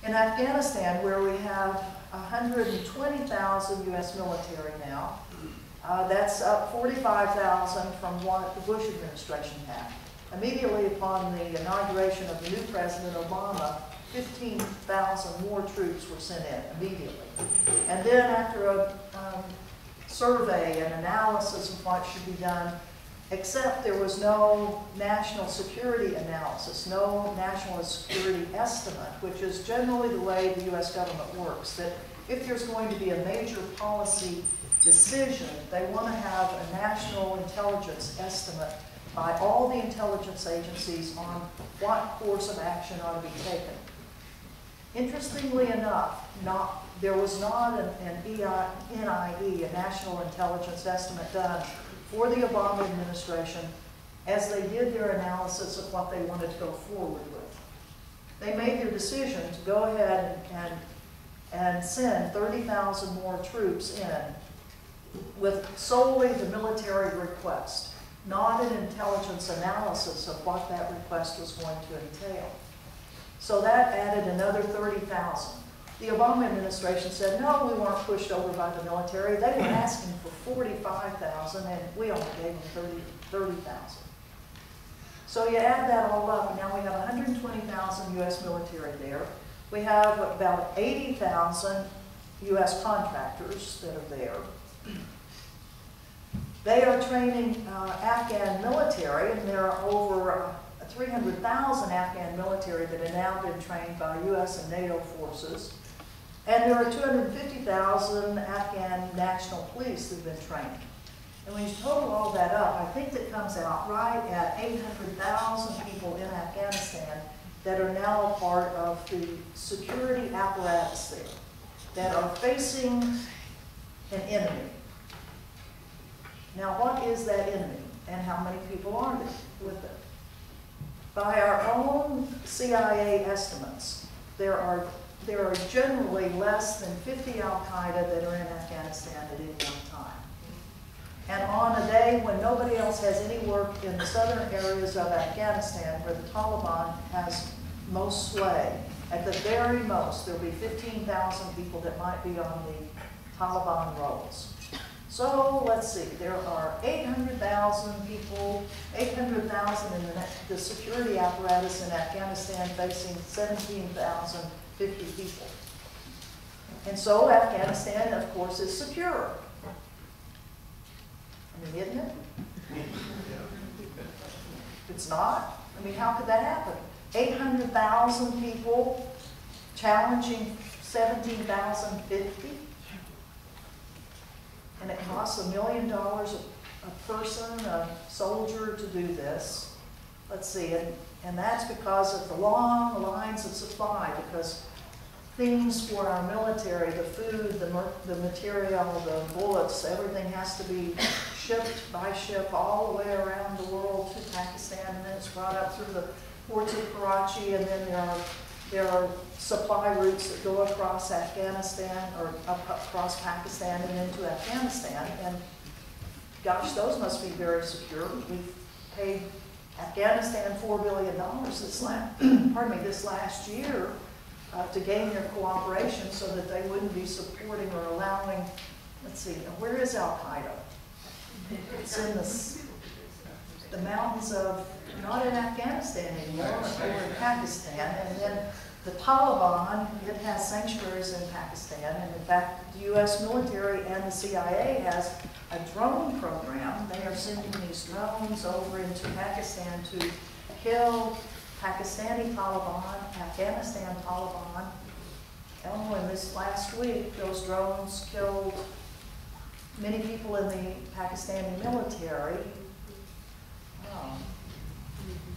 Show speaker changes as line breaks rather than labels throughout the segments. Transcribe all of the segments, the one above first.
In Afghanistan, where we have 120,000 U.S. military now, that's up 45,000 from what the Bush administration had. Immediately upon the inauguration of the new President Obama, 15,000 more troops were sent in immediately. And then after a survey and analysis of what should be done, except there was no national security analysis, no national security estimate, which is generally the way the U.S. government works, that if there's going to be a major policy decision, they want to have a national intelligence estimate by all the intelligence agencies on what course of action ought to be taken. Interestingly enough, there was not an NIE, a National Intelligence Estimate, done for the Obama administration as they did their analysis of what they wanted to go forward with. They made their decision to go ahead and send 30,000 more troops in with solely the military request, not an intelligence analysis of what that request was going to entail. So that added another 30,000. The Obama administration said, no, we weren't pushed over by the military. They were asking for 45,000, and we only gave them 30,000. So you add that all up, and now we have 120,000 U.S. military there. We have about 80,000 U.S. contractors that are there. They are training Afghan military, and there are over 300,000 Afghan military that have now been trained by U.S. and NATO forces. And there are 250,000 Afghan national police that have been trained. And when you total all that up, I think that comes out right at 800,000 people in Afghanistan that are now a part of the security apparatus there, that are facing an enemy. Now, what is that enemy, and how many people are there with it? By our own CIA estimates, there are generally less than 50 al-Qaeda that are in Afghanistan at any one time. And on a day when nobody else has any work in the southern areas of Afghanistan, where the Taliban has most sway, at the very most, there will be 15,000 people that might be on the Taliban rolls. So let's see, there are 800,000 people, 800,000 in the security apparatus in Afghanistan facing 17,050 people. And so Afghanistan, of course, is secure. I mean, isn't it? It's not. I mean, how could that happen? 800,000 people challenging 17,050? And it costs $1 million a person, a soldier, to do this. Let's see, and that's because of the long lines of supply, because things for our military, the food, the material, the bullets, everything has to be shipped by ship all the way around the world to Pakistan, and then it's brought up through the ports of Karachi, and then there are supply routes that go across Afghanistan, or across Pakistan and into Afghanistan. And gosh, those must be very secure. We've paid Afghanistan $4 billion this last year to gain their cooperation so that they wouldn't be supporting or allowing, let's see, where is Al-Qaeda? It's in the mountains of, not in Afghanistan anymore, but over in Pakistan. And then the Taliban, it has sanctuaries in Pakistan. And in fact, the U.S. military and the CIA has a drone program. They are sending these drones over into Pakistan to kill Pakistani Taliban, Afghanistan Taliban. Oh, and this last week, those drones killed many people in the Pakistani military.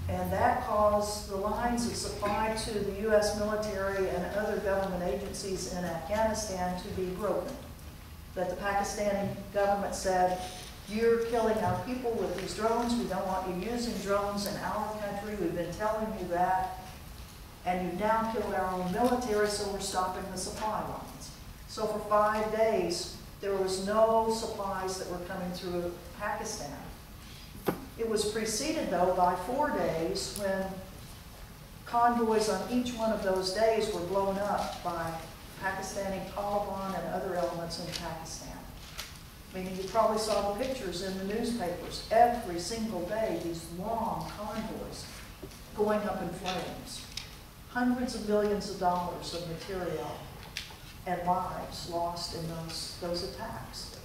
And that caused the lines of supply to the U.S. military and other government agencies in Afghanistan to be broken. That the Pakistani government said, you're killing our people with these drones. We don't want you using drones in our country. We've been telling you that. And you've now killed our own military, so we're stopping the supply lines. So for 5 days, there was no supplies that were coming through Pakistan. It was preceded, though, by 4 days when Convoys on each one of those days were blown up by Pakistani Taliban and other elements in Pakistan. Meaning you probably saw the pictures in the newspapers. Every single day, these long convoys going up in flames. Hundreds of millions of dollars of material and lives lost in those attacks.